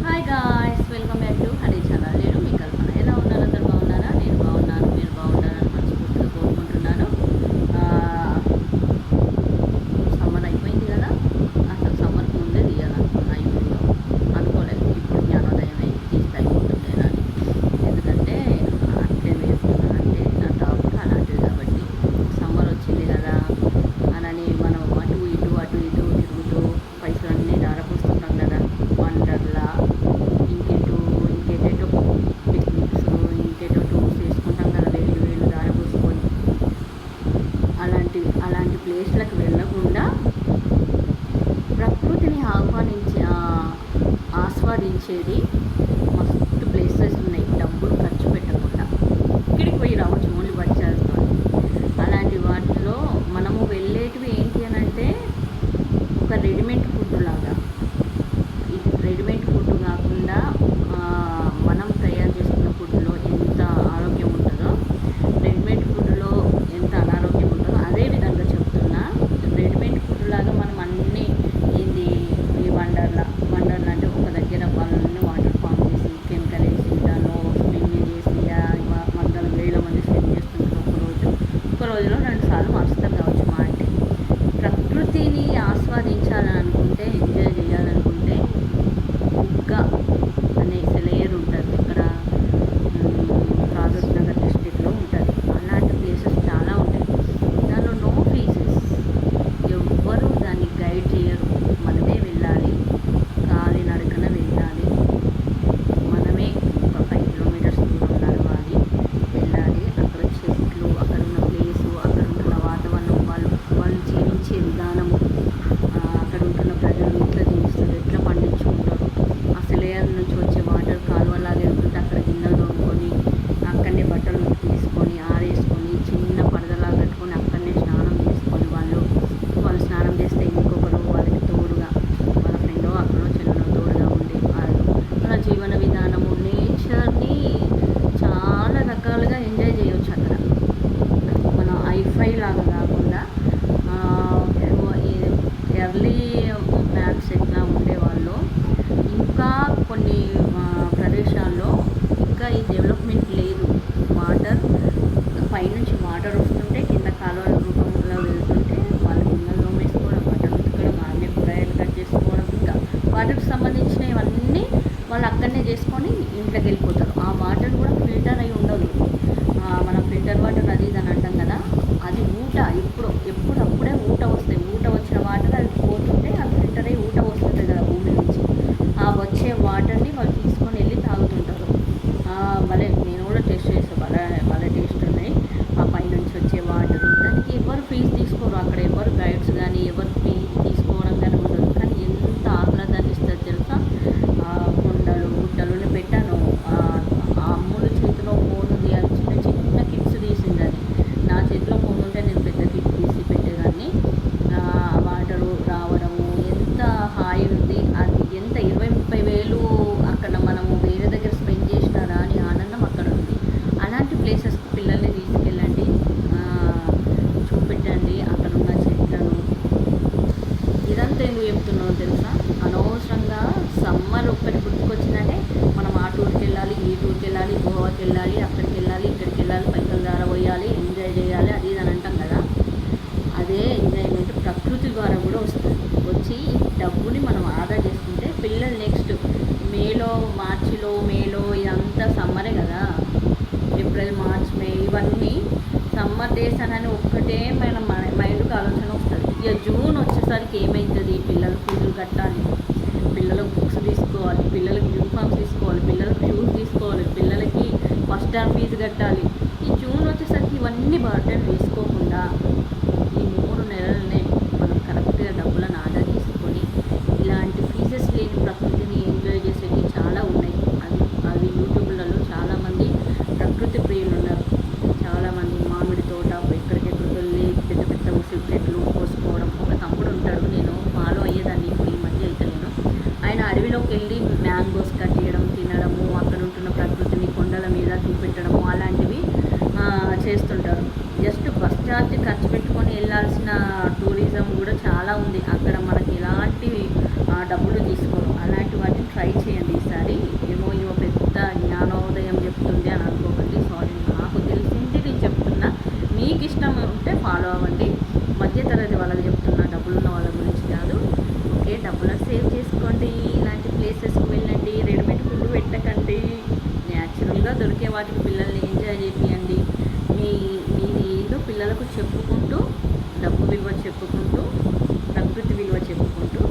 Hi guys, welcome back to honey channel. నేను మీ కల్పన. ఎలా ఉన్నారు? అందరు బాగున్నారా? నేను బాగున్నాను. మీరు బాగుండాలని మనస్ఫూర్తిగా కోరుకుంటున్నాను. సమ్మర్ అయిపోయింది కదా, అసలు సమ్మర్కి ముందే తీయాలనుకున్నా ఈ వీడియో. అనుకోలేదు ఇప్పుడు జ్ఞానోదయం అయింది తీస్తే అయిపోతుందేనని. ఎందుకంటే అంటే వేస్తున్నా అంటే నా టాపిక్ అలాంటిది కాబట్టి సమ్మర్ వచ్చింది కదా అనని మనం అటు ఇటు తిరుగుతూ పైసలన్నీ దారపోస్తున్నాం కదా. వండర్లా ఇంకేటేటో పిక్నిక్స్, ఇంకేటో టూర్స్ వేసుకుంటాం కదా, వేలు వేలు దారపోసుకొని. అలాంటి ప్లేస్లకు వెళ్ళకుండా ప్రకృతిని ఆస్వాదించేది మస్తు ప్లేసెస్ ఉన్నాయి, డబ్బులు ఖర్చు పెట్టకుండా. ఇక్కడికి పోయి రావచ్చు ఓన్లీ బడ్జెట్తో. అలాంటి వాటిలో మనము వెళ్ళేటివి ఏంటి అని అంటే ఒక రెడీమేడ్ ఫుడ్ లాగా. ఇది రెడీమేడ్ ఫుడ్ కాకుండా మనం తయారు చేసుకున్న ఫుడ్లో ఎంత ఆరోగ్యం ఉంటుందో, రెడీమేడ్ ఫుడ్లో ఎంత అనారోగ్యం ఉంటుందో అదే విధంగా చెప్తున్నా. రెడీమేడ్ ఫుడ్ లాగా మనం అన్నీ ఇది ఈ వండర్లా అంటే ఒక దగ్గర వాళ్ళని వాటర్ ఫామ్ చేసి కెమికల్ వేసి దానిలో స్విమ్ చేసి వందల వేల మంది స్విమ్ చేస్తుంటారు ఒక రోజులో 2 సార్లు మారుస్తారు కావచ్చు మా అంటే. ప్రకృతిని ఆస్వాదించాలని అనుకుంటే, ఎంజాయ్ చేయాలనుకుంటే బుగ్గ అనే సెలయేరు ఉంటుంది ఇక్కడ, కాగజ్ నగర్ డిస్ట్రిక్ట్లో ఉంటుంది. అలాంటి ప్లేసెస్ చాలా ఉంటాయి. దానిలో నో ఫీజెస్, ఎవ్వరూ దాన్ని గైడ్ చేయరు. మనమే వెళ్ళాలి, కాలినడకన వెళ్ళాలి. మనమే ఒక 5 కిలోమీటర్స్ దూరం నడవాలి, వెళ్ళాలి. అక్కడ చెట్లు, అక్కడ ఉన్న ప్లేసు, అక్కడ ఉంటున్న వాతావరణం, వాళ్ళు జీవించే విధానము, అక్కడ ఉంటున్న ప్రజలు ఎట్లా జీవిస్తారు, ఎట్లా పండించుకుంటారు. ఆ సెలయేరు నుంచి వచ్చే వాటర్ కాలువలాగా వెళ్తుంటే అక్కడ గిన్నెలు తోముకొని అక్కడనే బట్టలు తీసుకొని ఆరేసుకొని చిన్న పరదలాగా కట్టుకొని అక్కడనే స్నానం చేసుకొని వాళ్ళు స్నానం చేస్తే ఇంకొకరు వాళ్ళకి తోడుగా, వాళ్ళ ఫ్రెండో అక్కడో చెల్లెనో తోడుగా ఉండి వాళ్ళ జీవన విధానము, నేచర్ని చాలా రకాలుగా ఎంజాయ్ చేయవచ్చు అక్కడ. మనం ఐఫై లాగా కాకుండా ఎర్లీ మ్యాప్స్ ఎట్లా ఉండేవాళ్ళు, ఇంకా కొన్ని ప్రదేశాల్లో ఇంకా ఈ డెవలప్మెంట్ లేదు. వాటర్ పైనుంచి వాటర్ వస్తుంటే కింద కాలువల రూపంలో వెళ్తుంటే వాళ్ళు గిన్నెలు తోమేసుకోవడం, బట్టలు ఉతకడం, అన్నీ కూరగాయలు కట్ చేసుకోవడం, ఇంకా వాటర్కి సంబంధించినవన్నీ వాళ్ళు అక్కడనే చేసుకొని ఇంట్లోకి వెళ్ళిపోతారు. ఆ వాటర్ కూడా ఫిల్టర్ అయి ఉండదు. మనం ఫిల్టర్ వాటర్ అది ఇది అని అంటాం కదా, అది ఊట. ఎప్పుడప్పుడే ఊట వస్తాయి. ఊట వచ్చిన వాటర్ అది పోతుంటే అది ఫిల్టర్ అయ్యి ఊట వస్తుంటుంది కదా భూమి నుంచి. ఆ వచ్చే వాటర్ని వాళ్ళు తీసుకొని వెళ్ళి తాగుతుంటారు. నేను కూడా టేస్ట్ చేస్తాను, భలే టేస్ట్ ఉన్నాయి ఆ పైనుంచి వచ్చే వాటర్. దానికి ఎవరు ఫీజు తీసుకోరు అక్కడ, ఎవరు గైడ్స్ కానీ ఎవరు ఫీజు తీసుకోవడం కానీ ఉండదు. కానీ ఎంత ఆహ్లాదాన్ని ఇస్తుంది తెలుసా. కొండలు గుట్టలు పెట్టాను. ఆ అమ్ముడు చేతిలో ఫోన్ ఉంది, అది చిన్న చిన్న కిట్స్ తీసింది. అది నా చేతిలో ఫోన్ ఉంటే నేను పెద్ద కిట్ తీసి పెట్టేదాన్ని. వాటరు రావడము ఎంత హాయి ఉంది. అది ఎంత 20-30 వేలు అక్కడ మనము వేరే దగ్గర స్పెండ్ చేసినారా అని ఆనందం అక్కడ ఉంది. అలాంటి ప్లేసెస్కి పిల్లల్ని తీసుకెళ్ళండి, చూపెట్టండి అక్కడ ఉన్న చెట్లను. ఇదంతా ఎందుకు చెప్తున్నావు తెలుసా. అనవసరంగా సమ్మర్ ఒక్కటి గుర్తుకొచ్చిందంటే మనం ఆ టూర్కి వెళ్ళాలి, ఈ టూర్కి వెళ్ళాలి, గోవాకి వెళ్ళాలి, అక్కడికి వెళ్ళాలి, ఇక్కడికి వెళ్ళాలి, పైసలు దారపోయాలి, ఎంజాయ్ చేయాలి, అది ఇది అని అంటాం కదా. అదే ఎంజాయ్మెంట్ ప్రకృతి ద్వారా కూడా వస్తుంది. వచ్చి డబ్బుని మనం ఆదా చేసుకుంటే పిల్లలు నెక్స్ట్ మేలో ఇదంతా సమ్మరే కదా. ఏప్రిల్, మార్చ్, మే ఇవన్నీ సమ్మర్ డేస్ అని ఒక్కటే మన మైండ్కి ఆలోచన వస్తుంది. ఇక జూన్ వచ్చేసరికి ఏమవుతుంది, పిల్లలు ఫీజులు కట్టాలి, పిల్లలకు బుక్స్ తీసుకోవాలి, పిల్లలకి యూనిఫామ్స్ తీసుకోవాలి, పిల్లలకు షూస్ తీసుకోవాలి, పిల్లలకి ఫస్ట్ టర్మ్ ఫీజు కట్టాలి. ఈ జూన్ వచ్చేసరికి ఇవన్నీ బర్డెన్ వేసుకోకుండా ఈ 3 నెలలనే మనం కరెక్ట్గా డబ్బులను ఆదా చేసుకొని ఇలాంటి ఫీజెస్ లేని ప్రకృతిని ఎంజాయ్ చేసేవి చాలా ఉన్నాయి. అవి యూట్యూబ్లలో చాలామంది ప్రకృతి ప్రియులు ఉన్నారు. చాలామంది మామిడి తోట ఎక్కడికెక్కడికి వెళ్ళి పెద్ద పెద్ద ఉసిరి చెట్లు కోసుకోవడం. ఒక తమ్ముడు ఉంటాడు, నేను ఫాలో అయ్యేదాన్ని, ఇప్పుడు ఈ మధ్య అయితే నేను. ఆయన అడవిలోకి వెళ్ళి మ్యాంగోస్ కట్ చేయడం, తినడము, అక్కడ ఉంటున్న ప్రకృతిని కొండల మీద చూపెట్టడము అలాంటివి చేస్తుంటారు. జస్ట్ బస్ ఫాలో అవ్వండి. మధ్య తరగతి వాళ్ళకి చెప్తున్నా, డబ్బులున్న వాళ్ళ గురించి కాదు. ఓకే, డబ్బులను సేవ్ చేసుకోండి, ఇలాంటి ప్లేసెస్కి వెళ్ళండి, రెడీమేడ్ ఫుడ్ పెట్టకండి, న్యాచురల్గా దొరికే వాటికి పిల్లల్ని ఎంజాయ్ చేపియండి. మీది ఏదో పిల్లలకు చెప్పుకుంటూ, డబ్బు విలువ చెప్పుకుంటూ, ప్రకృతి విలువ చెప్పుకుంటూ